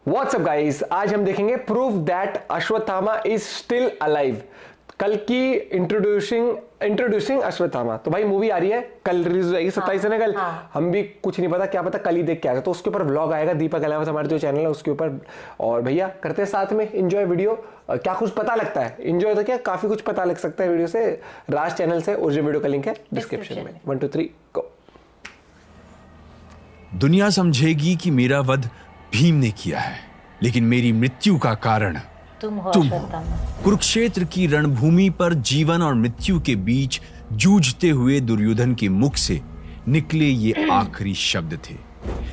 WhatsApp guys, आज हम देखेंगे proof that Ashwatthama is still alive. कल की इंट्रोड्यूसिंग अश्वत्थामा। तो भाई मूवी आ रही है, कल रिलीज हो जाएगी 27 से ना कल। हम भी कुछ नहीं पता, क्या पता कल ही देख के आएगा। तो उसके ऊपर व्लॉग आएगा दीपक अलावत, हमारे जो चैनल है उसके ऊपर। और भैया करते हैं साथ में एंजॉय वीडियो। क्या कुछ पता लगता है, एंजॉय तो क्या काफी कुछ पता लग सकता है वीडियो से। राज चैनल से ओरिजिनल वीडियो का लिंक है डिस्क्रिप्शन में। 1 2 3 गो। दुनिया समझेगी कि मेरा वध भीम ने किया है, लेकिन मेरी मृत्यु का कारण तुम हो। कुरुक्षेत्र की रणभूमि पर जीवन और मृत्यु के बीच जूझते हुए दुर्योधन के मुख से निकले ये आखिरी शब्द थे।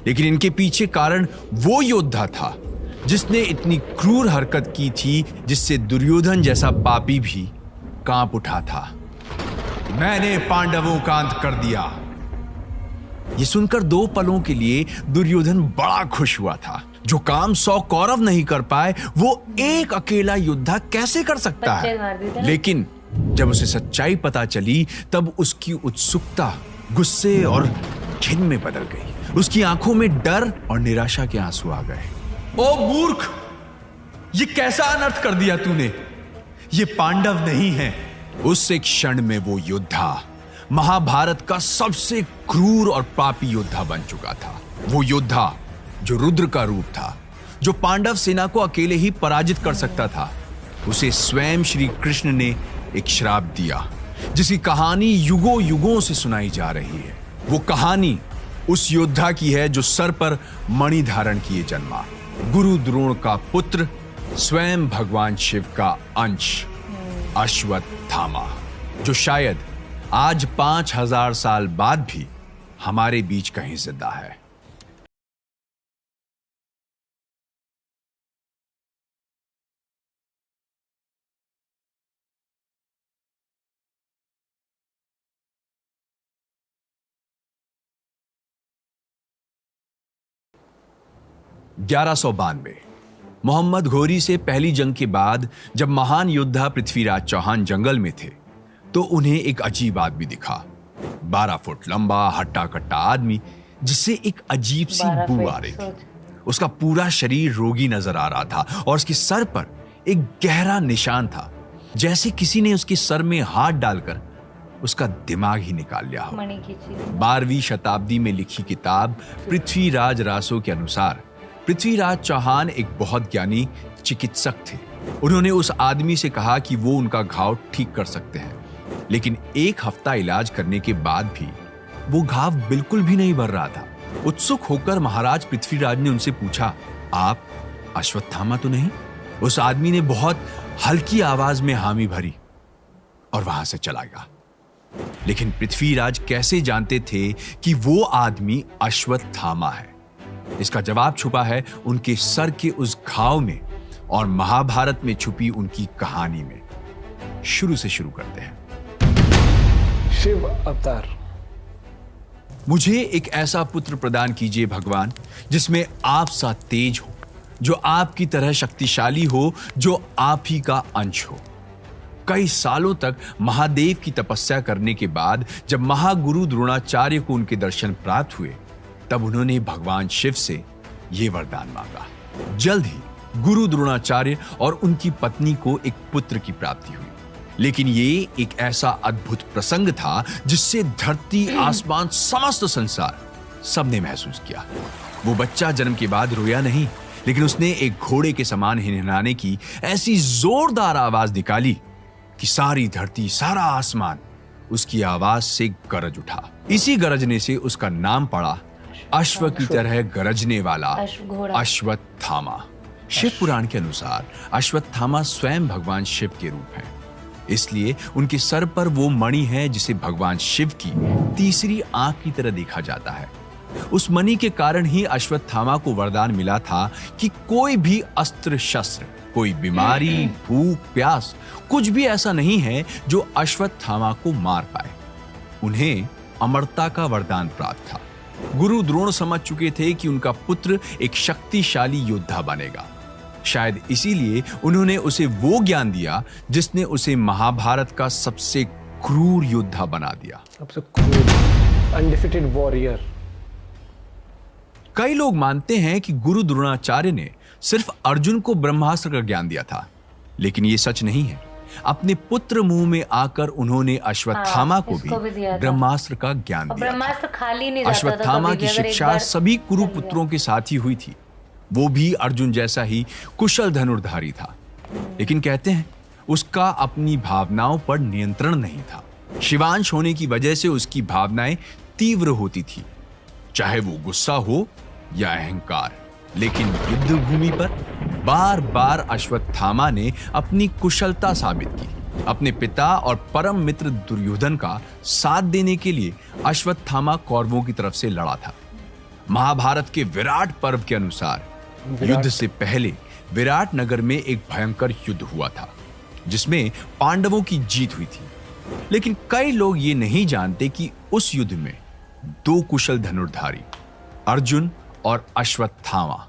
लेकिन इनके पीछे कारण वो योद्धा था जिसने इतनी क्रूर हरकत की थी जिससे दुर्योधन जैसा पापी भी कांप उठा था। मैंने पांडवों का अंत कर दिया। ये सुनकर 2 पलों के लिए दुर्योधन बड़ा खुश हुआ था। जो काम 100 कौरव नहीं कर पाए वो एक अकेला योद्धा कैसे कर सकता है। लेकिन जब उसे सच्चाई पता चली तब उसकी उत्सुकता गुस्से और घिन में बदल गई। उसकी आंखों में डर और निराशा के आंसू आ गए। ओ मूर्ख, ये कैसा अनर्थ कर दिया तूने। ये पांडव नहीं है। उस एक क्षण में वो योद्धा महाभारत का सबसे क्रूर और पापी योद्धा बन चुका था। वो योद्धा जो रुद्र का रूप था, जो पांडव सेना को अकेले ही पराजित कर सकता था। उसे स्वयं श्री कृष्ण ने एक श्राप दिया जिसकी कहानी युगों युगों से सुनाई जा रही है। वो कहानी उस योद्धा की है जो सर पर मणि धारण किए जन्मा, गुरु द्रोण का पुत्र, स्वयं भगवान शिव का अंश अश्वत्थामा, जो शायद आज 5000 साल बाद भी हमारे बीच कहीं जिंदा है। 1192 मोहम्मद घोरी से पहली जंग के बाद जब महान योद्धा पृथ्वीराज चौहान जंगल में थे तो उन्हें एक अजीब आदमी दिखा। 12 फुट लंबा हट्टा कट्टा आदमी जिससे एक अजीब सी बू आ रही थी। उसका पूरा शरीर रोगी नजर आ रहा था और उसके सर पर एक गहरा निशान था, जैसे किसी ने उसके सर में हाथ डालकर उसका दिमाग ही निकाल लिया हो। 12वीं शताब्दी में लिखी किताब पृथ्वीराज रासो के अनुसार पृथ्वीराज चौहान एक बहुत ज्ञानी चिकित्सक थे। उन्होंने उस आदमी से कहा कि वो उनका घाव ठीक कर सकते हैं, लेकिन 1 हफ्ता इलाज करने के बाद भी वो घाव बिल्कुल भी नहीं भर रहा था। उत्सुक होकर महाराज पृथ्वीराज ने उनसे पूछा, आप अश्वत्थामा तो नहीं? उस आदमी ने बहुत हल्की आवाज में हामी भरी और वहां से चला गया। लेकिन पृथ्वीराज कैसे जानते थे कि वो आदमी अश्वत्थामा है? इसका जवाब छुपा है उनके सर के उस घाव में और महाभारत में छुपी उनकी कहानी में। शुरू से शुरू करते हैं। शिव अवतार। मुझे एक ऐसा पुत्र प्रदान कीजिए भगवान जिसमें आप सा तेज हो, जो आपकी तरह शक्तिशाली हो, जो आप ही का अंश हो। कई सालों तक महादेव की तपस्या करने के बाद जब महागुरु द्रोणाचार्य को उनके दर्शन प्राप्त हुए तब उन्होंने भगवान शिव से यह वरदान मांगा। जल्द ही गुरु द्रोणाचार्य और उनकी पत्नी को एक पुत्र की प्राप्ति हुई। लेकिन ये एक ऐसा अद्भुत प्रसंग था जिससे धरती, आसमान, समस्त संसार सबने महसूस किया। वो बच्चा जन्म के बाद रोया नहीं, लेकिन उसने एक घोड़े के समान हिनहिनाने की ऐसी जोरदार आवाज निकाली कि सारी धरती, सारा आसमान उसकी आवाज से गरज उठा। इसी गरजने से उसका नाम पड़ा अश्व की तरह गरजने वाला अश्वत्थामा। शिव पुराण के अनुसार अश्वत्थामा स्वयं भगवान शिव के रूप हैं। इसलिए उनके सर पर वो मणि है जिसे भगवान शिव की तीसरी आंख की तरह देखा जाता है। उस मणि के कारण ही अश्वत्थामा को वरदान मिला था कि कोई भी अस्त्र शस्त्र, कोई बीमारी, भूख, प्यास, कुछ भी ऐसा नहीं है जो अश्वत्थामा को मार पाए। उन्हें अमरता का वरदान प्राप्त था। गुरु द्रोण समझ चुके थे कि उनका पुत्र एक शक्तिशाली योद्धा बनेगा। शायद इसीलिए उन्होंने उसे वो ज्ञान दिया जिसने उसे महाभारत का सबसे क्रूर योद्धा बना दिया। सबसे क्रूर, अनडिफिटेड वॉरियर। कई लोग मानते हैं कि गुरु द्रोणाचार्य ने सिर्फ अर्जुन को ब्रह्मास्त्र का ज्ञान दिया था, लेकिन यह सच नहीं है। अपने पुत्र मुंह में आकर उन्होंने अश्वत्थामा को भी ब्रह्मास्त्र का ज्ञान दिया। ब्रह्मास्त्र खाली नहीं जाता था अश्वत्थामा कभी की भी, अगर एक शिक्षा बार सभी कुरु पुत्रों के साथ ही हुई थी। वो भी अर्जुन जैसा ही कुशल धनुर्धारी था, लेकिन कहते हैं उसका अपनी भावनाओं पर नियंत्रण नहीं था। शिवांश होने की वजह से उसकी भावनाएं तीव्र होती थी, चाहे वो गुस्सा हो या अहंकार। लेकिन युद्ध भूमि पर बार बार अश्वत्थामा ने अपनी कुशलता साबित की। अपने पिता और परम मित्र दुर्योधन का साथ देने के लिए अश्वत्थामा कौरवों की तरफ से लड़ा था। महाभारत के विराट पर्व के अनुसार युद्ध से पहले विराट नगर में एक भयंकर युद्ध हुआ था, जिसमें पांडवों की जीत हुई थी। लेकिन कई लोग ये नहीं जानते कि उस युद्ध में दो कुशल धनुर्धारी अर्जुन और अश्वत्थामा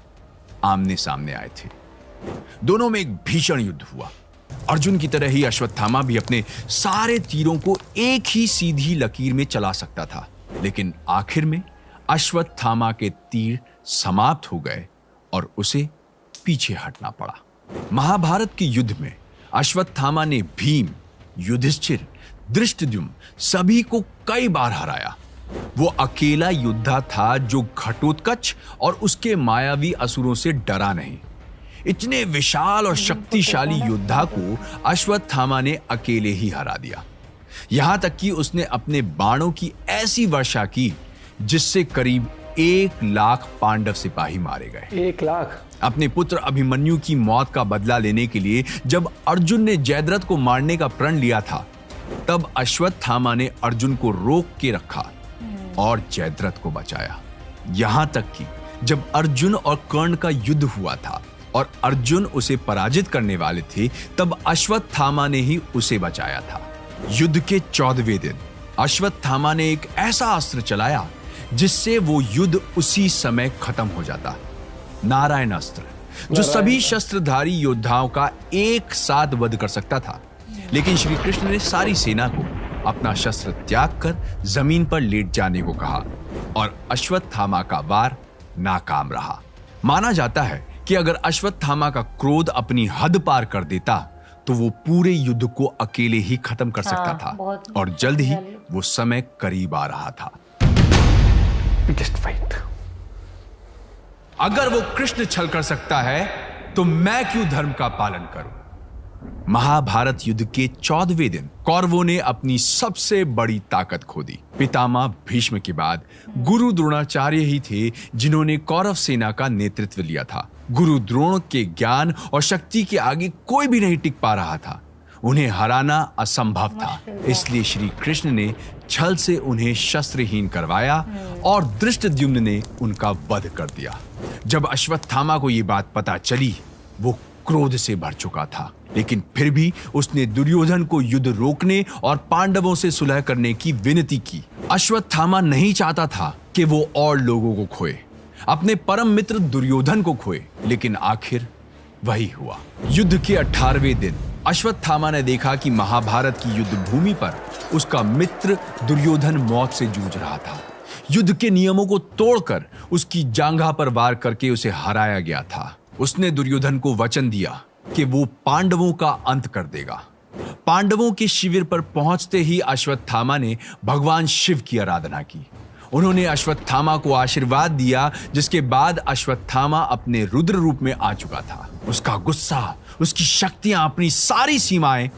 आमने सामने आए थे। दोनों में एक भीषण युद्ध हुआ। अर्जुन की तरह ही अश्वत्थामा भी अपने सारे तीरों को एक ही सीधी लकीर में चला सकता था, लेकिन आखिर में अश्वत्थामा के तीर समाप्त हो गए और उसे पीछे हटना पड़ा। महाभारत के युद्ध में अश्वत्थामा ने भीम, युधिष्ठिर, धृष्टद्युम्न सभी को कई बार हराया। वो अकेला योद्धा था जो घटोत्कच और उसके मायावी असुरों से डरा नहीं। इतने विशाल और शक्तिशाली योद्धा को अश्वत्थामा ने अकेले ही हरा दिया। यहां तक कि उसने अपने बाणों की ऐसी वर्षा की जिससे करीब 1,00,000 पांडव सिपाही मारे गए। 1,00,000? अपने पुत्र अभिमन्यु की मौत का बदला लेने के लिए जब अर्जुन ने जयद्रथ को मारने का प्रण लिया था, तब अश्वत्थामा ने अर्जुन को रोक के रखा और जयद्रथ को बचाया। यहां तक कि जब अर्जुन और कर्ण का युद्ध हुआ था और अर्जुन उसे पराजित करने वाले थे, तब अश्वत्थामा ने ही उसे बचाया था। युद्ध के 14वें दिन अश्वत्थामा ने एक ऐसा अस्त्र चलाया जिससे वो युद्ध उसी समय खत्म हो जाता। नारायण अस्त्र, जो सभी शस्त्रधारी योद्धाओं का एक साथ वध कर सकता था। लेकिन श्री कृष्ण ने सारी सेना को अपना शस्त्र त्याग कर जमीन पर लेट जाने को कहा और अश्वत्थामा का वार नाकाम रहा। माना जाता है कि अगर अश्वत्थामा का क्रोध अपनी हद पार कर देता तो वो पूरे युद्ध को अकेले ही खत्म कर सकता था और जल्द ही वो समय करीब आ रहा था। अगर वो कृष्ण छल कर सकता है तो मैं क्यों धर्म का पालन करूं? महाभारत युद्ध के 14वें दिन कौरवों ने अपनी सबसे बड़ी ताकत खो दी। पितामह भीष्म के बाद गुरु द्रोणाचार्य ही थे जिन्होंने कौरव सेना का नेतृत्व लिया था। गुरु द्रोण के ज्ञान और शक्ति के आगे कोई भी नहीं टिक पा रहा था। उन्हें हराना असंभव था, इसलिए श्री कृष्ण ने छल से उन्हें शस्त्रहीन करवाया और धृष्टद्युम्न ने उनका वध कर दिया। जब अश्वत्थामा को यह बात पता चली, वो क्रोध से भर चुका था, लेकिन फिर भी उसने दुर्योधन को युद्ध रोकने और पांडवों से सुलह करने की विनती की। अश्वत्थामा नहीं चाहता था कि वो और लोगों को खोए, अपने परम मित्र दुर्योधन को खोए, लेकिन आखिर वही हुआ। युद्ध के 18वें दिन अश्वत्थामा ने देखा कि महाभारत की युद्ध भूमि पर उसका मित्र दुर्योधन मौत से जूझ रहा था। युद्ध के नियमों को तोड़कर उसकी जांघा पर वार करके उसे हराया गया था। उसने दुर्योधन को वचन दिया कि वो पांडवों का अंत कर देगा। पांडवों के शिविर पर पहुंचते ही अश्वत्थामा ने भगवान शिव की आराधना की। उन्होंने अश्वत्थामा को आशीर्वाद दिया, जिसके बाद अश्वत्थामा अपने रुद्र रूप में आ चुका था। उसका गुस्सा, उसकी शक्तियां अपनी सारी सीमाएं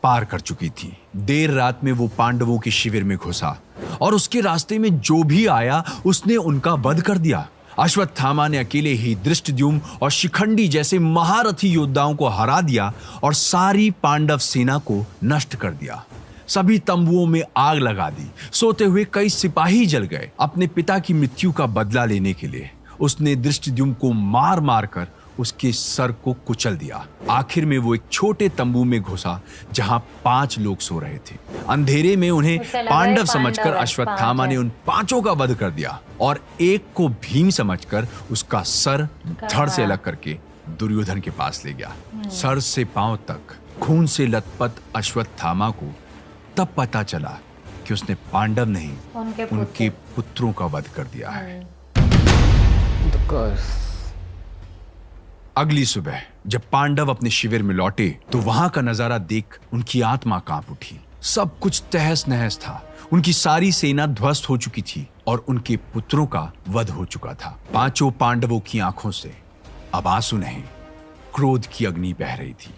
पार कर चुकी थी। देर रात में वो पांडवों के शिविर में घुसा और उसके रास्ते में जो भी आया उसने उनका वध कर दिया। अश्वत्थामा ने अकेले ही धृष्टद्युम्न और शिखंडी जैसे महारथी योद्धाओं को हरा दिया और सारी पांडव सेना को नष्ट कर दिया। सभी तंबुओं में आग लगा दी। सोते हुए कई सिपाही जल गए। अपने पिता की मृत्यु का बदला लेने के लिए उसने धृष्टद्युम्न को मार मार कर उसके सर को कुचल दिया। आखिर में वो एक छोटे तंबू में घुसा जहां 5 लोग सो रहे थे। अंधेरे में उन्हें पांडव समझकर अश्वत्थामा ने उन 5 का वध कर दिया और एक को भीम समझकर उसका सर धड़ से अलग करके दुर्योधन के पास ले गया। सर से पांव तक खून से लथपथ अश्वत्थामा को तब पता चला कि उसने पांडव नहीं उनके पुत्रों का वध कर दिया है। अगली सुबह जब पांडव अपने शिविर में लौटे तो वहां का नजारा देख उनकी आत्मा कांप उठी। सब कुछ तहस नहस था। उनकी सारी सेना ध्वस्त हो चुकी थी और उनके पुत्रों का वध हो चुका था। पांचों पांडवों की आंखों से अब आंसू नहीं, क्रोध की अग्नि बह रही थी।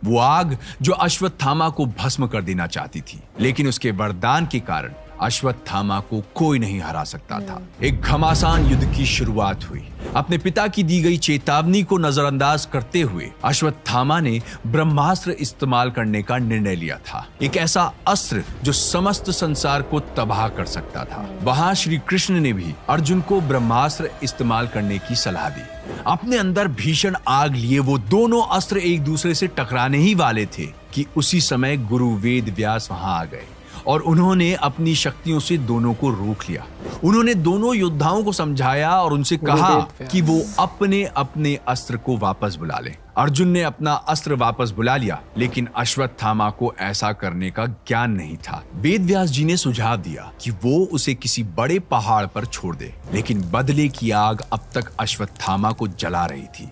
वो आग जो अश्वत्थामा को भस्म कर देना चाहती थी, लेकिन उसके वरदान के कारण अश्वत्थामा को कोई नहीं हरा सकता था। एक घमासान युद्ध की शुरुआत हुई। अपने पिता की दी गई चेतावनी को नजरअंदाज करते हुए अश्वत्थामा ने ब्रह्मास्त्र इस्तेमाल करने का निर्णय लिया था। एक ऐसा अस्त्र जो समस्त संसार को तबाह कर सकता था। वहां श्री कृष्ण ने भी अर्जुन को ब्रह्मास्त्र इस्तेमाल करने की सलाह दी। अपने अंदर भीषण आग लिए वो दोनों अस्त्र एक दूसरे से टकराने ही वाले थे कि उसी समय गुरु वेद व्यास वहां आ गए और उन्होंने अपनी शक्तियों से दोनों को रोक लिया। उन्होंने दोनों योद्धाओं को समझाया और उनसे कहा कि वो अपने अपने अस्त्र को वापस बुला लें। अर्जुन ने अपना अस्त्र वापस बुला लिया, लेकिन अश्वत्थामा को ऐसा करने का ज्ञान नहीं था। वेद व्यास जी ने सुझाव दिया कि वो उसे किसी बड़े पहाड़ पर छोड़ दे, लेकिन बदले की आग अब तक अश्वत्थामा को जला रही थी।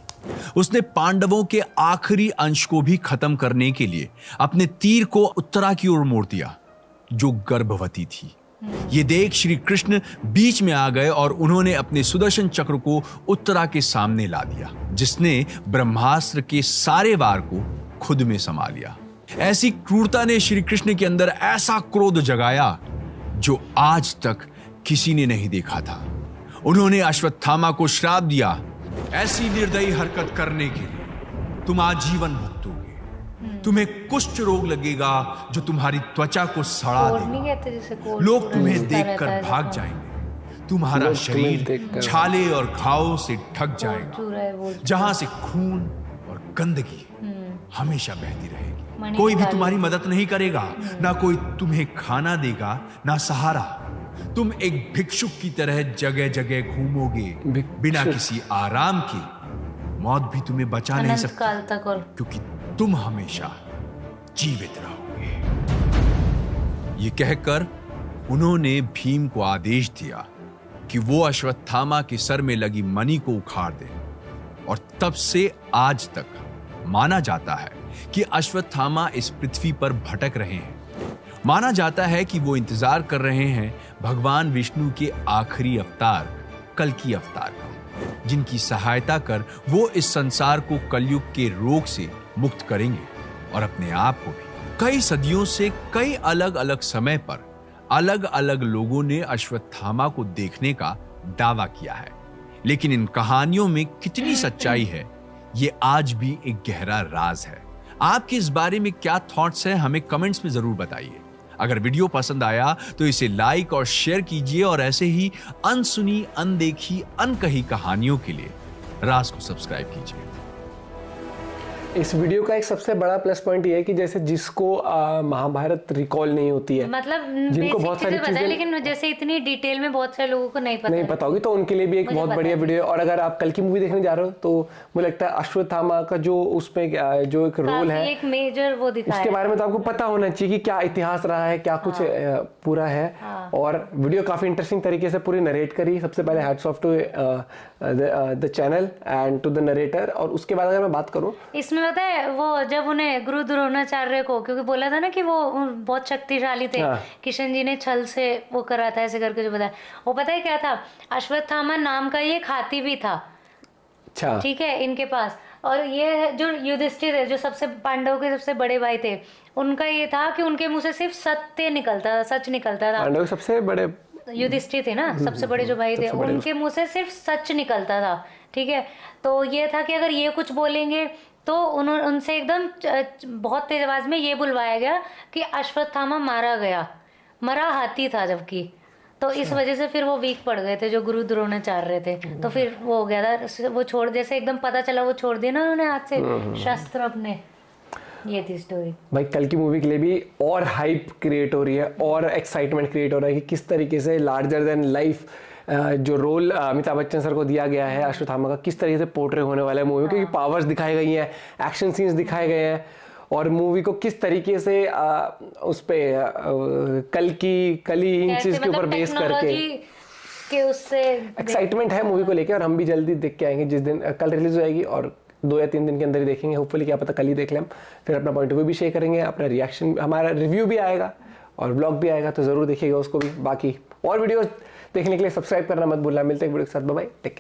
उसने पांडवों के आखिरी अंश को भी खत्म करने के लिए अपने तीर को उत्तरा की ओर मोड़ दिया, जो गर्भवती थी। ये देख श्री कृष्ण बीच में आ गए और उन्होंने अपने सुदर्शन चक्र को उत्तरा के सामने ला दिया, जिसने ब्रह्मास्त्र के सारे वार को खुद में समा लिया। ऐसी क्रूरता ने श्री कृष्ण के अंदर ऐसा क्रोध जगाया जो आज तक किसी ने नहीं देखा था। उन्होंने अश्वत्थामा को श्राप दिया, ऐसी निर्दयी हरकत करने के लिए तुम आजीवन भुगतोगे। तुम्हें कुष्ठ रोग लगेगा जो तुम्हारी त्वचा को सड़ा देगा। लोग तुम्हें देखकर भाग जाएंगे। तुम्हारा शरीर छाले और घावों से ढक जाएगा, जहां से खून और गंदगी हमेशा बहती रहेगी। कोई भी तुम्हारी मदद नहीं करेगा, ना कोई तुम्हें खाना देगा, ना सहारा। तुम एक भिक्षुक की तरह जगह जगह घूमोगे बिना किसी आराम के। मौत भी तुम्हें बचा नहीं सकती, क्योंकि तुम हमेशा जीवित रहोगे। ये कहकर उन्होंने भीम को आदेश दिया कि वो अश्वत्थामा के सर में लगी मणि को उखाड़ दे। और तब से आज तक माना जाता है कि अश्वत्थामा इस पृथ्वी पर भटक रहे हैं। माना जाता है कि वो इंतजार कर रहे हैं भगवान विष्णु के आखिरी अवतार कल्कि अवतार का, जिनकी सहायता कर वो इस संसार को कलयुग के रोग से मुक्त करेंगे और अपने आप को भी। कई सदियों से कई अलग अलग समय पर अलग अलग लोगों ने अश्वत्थामा को देखने का दावा किया है, लेकिन इन कहानियों में कितनी सच्चाई है ये आज भी एक गहरा राज है। आपके इस बारे में क्या थॉट्स हैं, हमें कमेंट्स में जरूर बताइए। अगर वीडियो पसंद आया तो इसे लाइक और शेयर कीजिए और ऐसे ही अनसुनी, अनदेखी, अनकही कहानियों के लिए राज को सब्सक्राइब कीजिए। इस वीडियो का एक सबसे बड़ा प्लस पॉइंट ये है कि जैसे जिसको महाभारत रिकॉल नहीं होती है, मतलब जिनको बहुत सारी चीजें, लेकिन जैसे इतनी डिटेल में बहुत सारे लोगों को नहीं पता होगी, तो उनके लिए भी एक बहुत बढ़िया वीडियो है। और अगर आप कल की मूवी देखने जा रहे हो तो मुझे लगता है अश्वत्थामा का जो उसमें जो एक रोल है, एक मेजर वो दिखाया, उसके बारे में तो आपको पता होना चाहिए कि क्या इतिहास रहा है, क्या कुछ पूरा है। और वीडियो काफी इंटरेस्टिंग तरीके से पूरी नरेट करी। सबसे पहले hats off to the channel and to the narrator. और उसके बाद अगर मैं बात करूं, इसमें पता है वो जब उन्हें गुरु द्रोणाचार्य को, क्योंकि बोला था ना कि वो बहुत शक्तिशाली थे, किशन जी ने छल से वो करा था ऐसे करके जो बताया, वो पता है क्या था, अश्वत्थामा नाम का ये हाथी भी था। अच्छा, ठीक है, इनके पास। और ये जो युधिष्ठिर है, जो सबसे पांडवों के सबसे बड़े भाई थे, उनका ये था कि उनके मुंह से सिर्फ सत्य निकलता था, सच निकलता था। पांडव सबसे बड़े युधिष्ठिर थे ना, सबसे बड़े जो भाई थे, उनके मुंह से सिर्फ सच निकलता था। ठीक है, तो ये था कि अगर ये कुछ बोलेंगे तो उनसे एकदम बहुत तेज आवाज में ये बुलवाया गया कि अश्वत्थामा मारा गया, मरा हाथी था जबकि। तो इस वजह से फिर वो वीक पड़ गए थे जो गुरु द्रोणाचार्य थे। तो फिर वो हो गया था, वो छोड़, जैसे एकदम पता चला वो छोड़ दिया ना उन्होंने हाथ से शस्त्र अपने। ये थी स्टोरी। भाई कल की मूवी के लिए भी और हाइप क्रिएट हो रही है और एक्साइटमेंट क्रिएट हो रहा है कि किस तरीके से लार्जर देन लाइफ जो रोल अमिताभ बच्चन सर को दिया गया है अश्वत्थामा का, किस तरीके से पोर्ट्रे होने वाला है मूवी, क्योंकि पावर्स दिखाई गई हैं, एक्शन सीन्स दिखाए गए हैं, और मूवी को किस तरीके से उस पे कली इन चीज के ऊपर बेस करके उससे एक्साइटमेंट है मूवी को लेके। और हम भी जल्दी देख के आएंगे जिस दिन कल रिलीज हो जाएगी। और 2 या 3 दिन के अंदर ही देखेंगे, होपफुली, क्या पता कल ही देख लें हम। फिर अपना पॉइंट ऑफ व्यू भी शेयर करेंगे, अपना रिएक्शन, हमारा रिव्यू भी आएगा और ब्लॉग भी आएगा, तो ज़रूर देखिएगा उसको भी। बाकी और वीडियोस देखने के लिए सब्सक्राइब करना मत भूलना। मिलते हैं वीडियो के साथ, बाय बाय, टेक केयर।